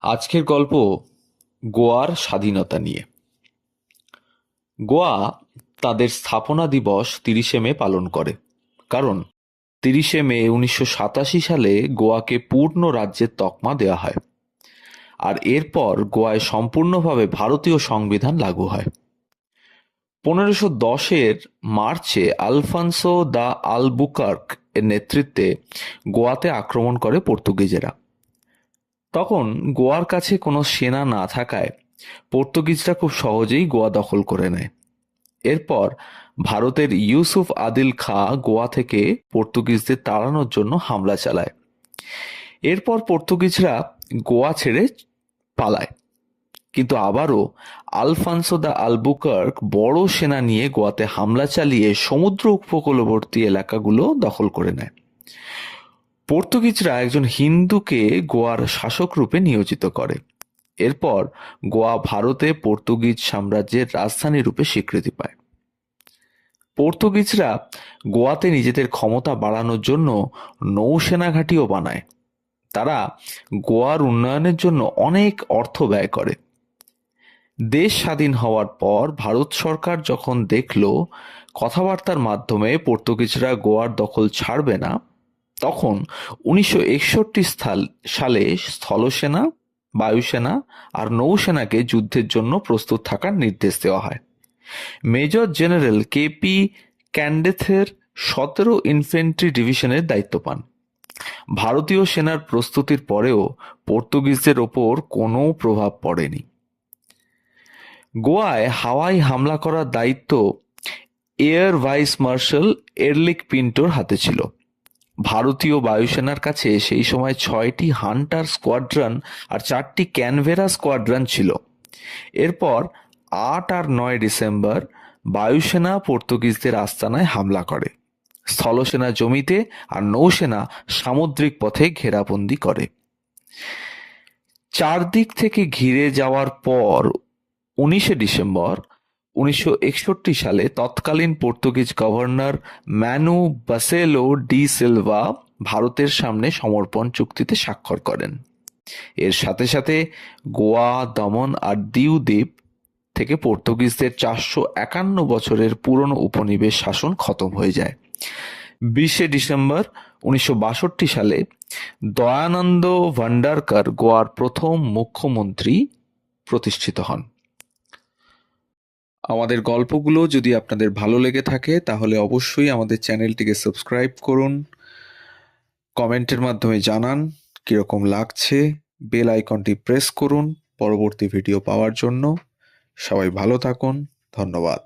আজকের গল্প গোয়ার স্বাধীনতা নিয়ে। গোয়া তাদের স্থাপনা দিবস ৩০শে মে পালন করে, কারণ ৩০শে মে ১৯৮৭ সালে গোয়াকে পূর্ণ রাজ্যের তকমা দেওয়া হয়, আর এরপর গোয়ায় সম্পূর্ণভাবে ভারতীয় সংবিধান লাগু হয়। ১৫১০-এর মার্চে আলফান্সো দ্য আলবুকার্ক এর নেতৃত্বে গোয়াতে আক্রমণ করে পর্তুগিজেরা। তখন গোয়ার কাছে কোনো সেনা না থাকায় পর্তুগিজরা খুব সহজেই গোয়া দখল করে নেয়। এরপর ভারতের ইউসুফ আদিল খাঁ গোয়া থেকে পর্তুগিজদের তাড়ানোর জন্য হামলা চালায়। এরপর পর্তুগিজরা গোয়া ছেড়ে পালায়, কিন্তু আবারও আলফান্সো দ্য আলবুকার্ক বড় সেনা নিয়ে গোয়াতে হামলা চালিয়ে সমুদ্র উপকূলবর্তী এলাকাগুলো দখল করে নেয়। পর্তুগিজরা একজন হিন্দুকে গোয়ার শাসক রূপে নিয়োজিত করে। এরপর গোয়া ভারতে পর্তুগিজ সাম্রাজ্যের রাজধানী রূপে স্বীকৃতি পায়। পর্তুগিজরা গোয়াতে নিজেদের ক্ষমতা বাড়ানোর জন্য নৌসেনা ঘাঁটিও বানায়। তারা গোয়ার উন্নয়নের জন্য অনেক অর্থ ব্যয় করে। দেশ স্বাধীন হওয়ার পর ভারত সরকার যখন দেখল কথাবার্তার মাধ্যমে পর্তুগিজরা গোয়ার দখল ছাড়বে না, তখন ১৯৬১ সালে স্থলসেনা, বায়ুসেনা আর নৌসেনাকে যুদ্ধের জন্য প্রস্তুত থাকার নির্দেশ দেওয়া হয়। মেজর জেনারেল কেপি ক্যান্ডেথের ১৭ ইনফ্যান্ট্রি ডিভিশনের দায়িত্ব পান। ভারতীয় সেনার প্রস্তুতির পরেও পর্তুগিজদের ওপর কোনো প্রভাব পড়েনি। গোয়ায় হাওয়াই হামলা করার দায়িত্ব এয়ার ভাইস মার্শাল এরলিক পিন্টোর হাতে ছিল। ভারতীয় বায়ুসেনার কাছে সেই সময় ৬টি হান্টার স্কোয়াড্রন আর ৪টি ক্যানভেরা স্কোয়াড্রন ছিল। এরপর ৮ আর ৯ ডিসেম্বর বায়ুসেনা পর্তুগিজদের আস্তানায় হামলা করে। স্থলসেনা জমিতে আর নৌসেনা সামুদ্রিক পথে ঘেরাবন্দি করে। চারদিক থেকে ঘিরে যাওয়ার পর ১৯শে ডিসেম্বর ১৯৬১ সালে তৎকালীন পর্তুগিজ গভর্নর ম্যানু বাসেলো ডি সিলভা ভারতের সামনে সমর্পণ চুক্তিতে স্বাক্ষর করেন। এর সাথে সাথে গোয়া, দমন আর দিউ দ্বীপ থেকে পর্তুগিজদের ৪৫১ বছরের পুরনো উপনিবেশ শাসন খতম হয়ে যায়। ২০শে ডিসেম্বর ১৯৬২ সালে দয়ানন্দ ভান্ডারকর গোয়ার প্রথম মুখ্যমন্ত্রী প্রতিষ্ঠিত হন। আমাদের গল্পগুলো যদি আপনাদের ভালো লেগে থাকে তাহলে অবশ্যই আমাদের চ্যানেলটিকে সাবস্ক্রাইব করুন, কমেন্টের মাধ্যমে জানান কীরকম লাগছে, বেল আইকনটি প্রেস করুন পরবর্তী ভিডিও পাওয়ার জন্য। সবাই ভালো থাকুন, ধন্যবাদ।